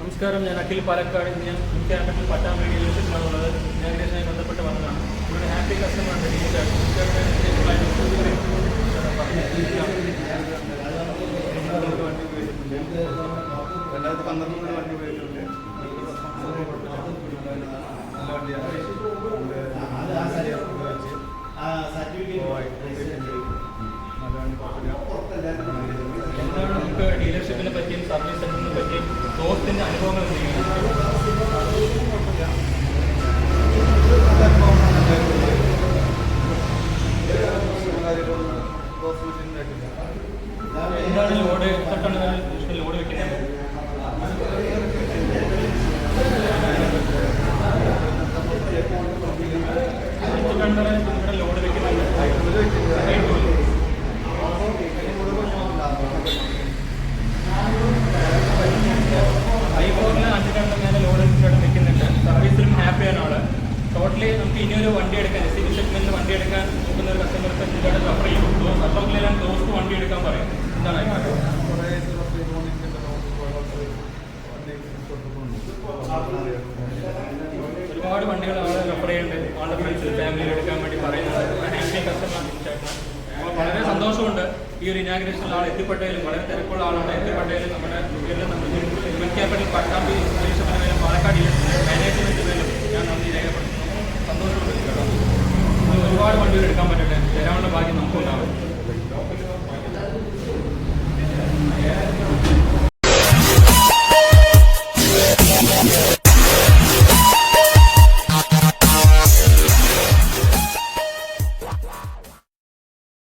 നമസ്കാരം, ഞാൻ അഖിൽ പാലക്കാട്. ഞാൻ ക്യാപിറ്റൽ പട്ടാമ്പി ഡീലർഷിപ്പിലാണുള്ളത്. ഇനാഗ്രേഷനുമായി ബന്ധപ്പെട്ട് വന്നതാണ്. ഇവിടെ ഹാപ്പി കസ്റ്റമർ ഉണ്ട്. വണ്ടി പോയിട്ടുണ്ട്. എന്താണ് നമുക്ക് ഡീലർഷിപ്പിനെ പറ്റിയും സർവീസ് സെന്ററിനെ പറ്റിയും ദോസ്തിൻ്റെ അനുഭവങ്ങൾ എന്താണ് ലോഡ് തൊട്ടാണ് ലോഡ് വെക്കുന്നത്? ഇവിടെ ലോഡ് വെക്കുന്നുണ്ട്. ഐ4ൽ 5 ടൺ മേലെ ലോഡ് വെക്കുന്നുണ്ട്. സർവീസിലും ഹാപ്പിയാണ് ആള്. ടോട്ടലി നമുക്ക് ഇനിയൊരു വണ്ടി എടുക്കാൻ SUV സെഗ്മെന്റിൽ വണ്ടി എടുക്കാൻ നോക്കുന്ന ഒരു കസ്റ്റമർക്ക് ഇതിലൂടെ റഫർ ചെയ്യും. അട്ടോക്കിലെല്ലാം ദോസ്ത് വണ്ടി എടുക്കാൻ പറയും. എന്താണ് ഒരുപാട് വണ്ടികൾ ആളെ റഫർ ചെയ്യുന്നുണ്ട്. ആളുടെ ഫ്രണ്ട്സ് ഫാമിലിയിൽ എടുക്കാൻ വേണ്ടി പറയുന്നത് ഹാപ്പി കസ്റ്റമർ ചേട്ടനാണ്. വളരെ സന്തോഷമുണ്ട് ഈ ഒരു ഇനാഗ്രേഷനിൽ ആൾ എത്തിപ്പെട്ടതിലും. വളരെ തിരക്കുള്ള ആളാണ്. എത്തിപ്പെട്ടതിലും നമ്മുടെ ക്യാപിറ്റൽ പട്ടാമ്പി ദേശപരമേലും പാലക്കാട് മാനേജ്മെന്റ് പേരും ഞാൻ നന്ദി രേഖപ്പെടുത്തുന്നു. സന്തോഷമുണ്ട് കേട്ടോ. ഒരുപാട് വണ്ടികൾ എടുക്കാൻ പറ്റട്ടെ. തരാനുള്ള ഭാഗ്യം നമുക്കുണ്ടാവും.